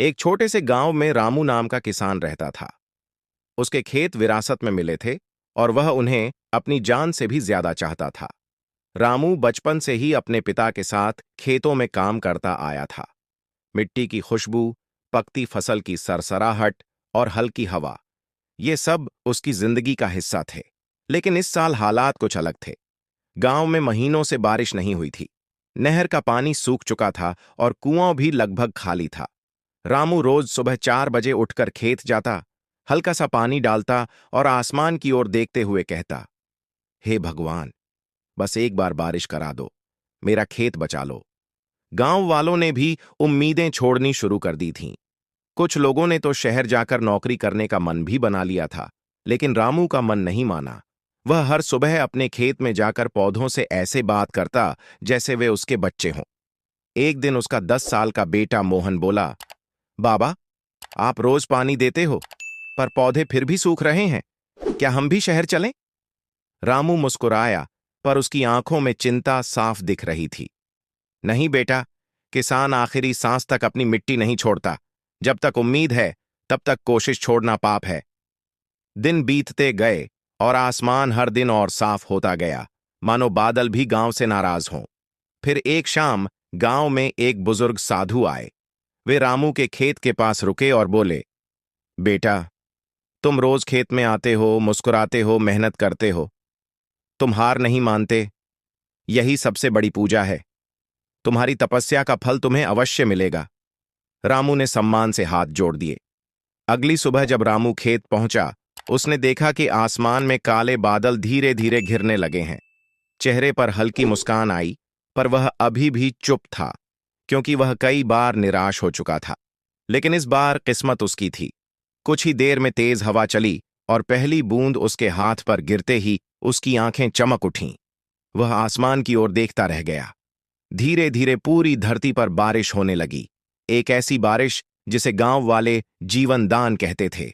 एक छोटे से गांव में रामू नाम का किसान रहता था। उसके खेत विरासत में मिले थे और वह उन्हें अपनी जान से भी ज्यादा चाहता था। रामू बचपन से ही अपने पिता के साथ खेतों में काम करता आया था। मिट्टी की खुशबू, पकती फसल की सरसराहट और हल्की हवा, ये सब उसकी जिंदगी का हिस्सा थे। लेकिन इस साल हालात कुछ अलग थे। गांव में महीनों से बारिश नहीं हुई थी। नहर का पानी सूख चुका था और कुआं भी लगभग खाली था। रामू रोज सुबह 4 बजे उठकर खेत जाता, हल्का सा पानी डालता और आसमान की ओर देखते हुए कहता, हे भगवान, बस एक बार बारिश करा दो, मेरा खेत बचा लो। गांव वालों ने भी उम्मीदें छोड़नी शुरू कर दी थीं। कुछ लोगों ने तो शहर जाकर नौकरी करने का मन भी बना लिया था, लेकिन रामू का मन नहीं माना। वह हर सुबह अपने खेत में जाकर पौधों से ऐसे बात करता जैसे वे उसके बच्चे हों। एक दिन उसका 10 साल का बेटा मोहन बोला, बाबा, आप रोज पानी देते हो, पर पौधे फिर भी सूख रहे हैं। क्या हम भी शहर चलें? रामू मुस्कुराया, पर उसकी आंखों में चिंता साफ दिख रही थी। नहीं बेटा, किसान आखिरी सांस तक अपनी मिट्टी नहीं छोड़ता। जब तक उम्मीद है, तब तक कोशिश छोड़ना पाप है। दिन बीतते गए और आसमान हर दिन और साफ होता गया, मानो बादल भी गांव से नाराज हों। फिर एक शाम गांव में एक बुजुर्ग साधु आए। वे रामू के खेत के पास रुके और बोले, बेटा, तुम रोज खेत में आते हो, मुस्कुराते हो, मेहनत करते हो। तुम हार नहीं मानते। यही सबसे बड़ी पूजा है। तुम्हारी तपस्या का फल तुम्हें अवश्य मिलेगा। रामू ने सम्मान से हाथ जोड़ दिए। अगली सुबह जब रामू खेत पहुंचा, उसने देखा कि आसमान में काले बादल धीरे धीरे घिरने लगे हैं। चेहरे पर हल्की मुस्कान आई, पर वह अभी भी चुप था, क्योंकि वह कई बार निराश हो चुका था। लेकिन इस बार किस्मत उसकी थी। कुछ ही देर में तेज हवा चली और पहली बूंद उसके हाथ पर गिरते ही उसकी आंखें चमक उठीं। वह आसमान की ओर देखता रह गया। धीरे धीरे पूरी धरती पर बारिश होने लगी, एक ऐसी बारिश जिसे गांव वाले जीवन दान कहते थे।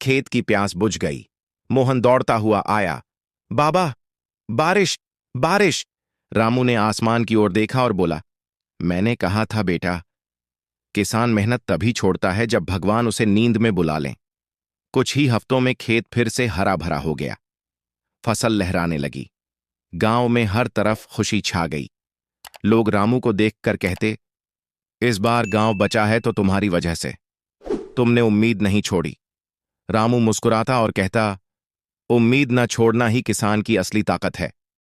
खेत की प्यास बुझ गई। मोहन दौड़ता हुआ आया। बाबा, बारिश, बारिश! रामू ने आसमान की ओर देखा और बोला, मैंने कहा था बेटा, किसान मेहनत तभी छोड़ता है जब भगवान उसे नींद में बुला लें। कुछ ही हफ्तों में खेत फिर से हरा भरा हो गया। फसल लहराने लगी। गांव में हर तरफ खुशी छा गई। लोग रामू को देखकर कहते, इस बार गांव बचा है तो तुम्हारी वजह से। तुमने उम्मीद नहीं छोड़ी। रामू मुस्कुराता और कहता, उम्मीद न छोड़ना ही किसान की असली ताकत है।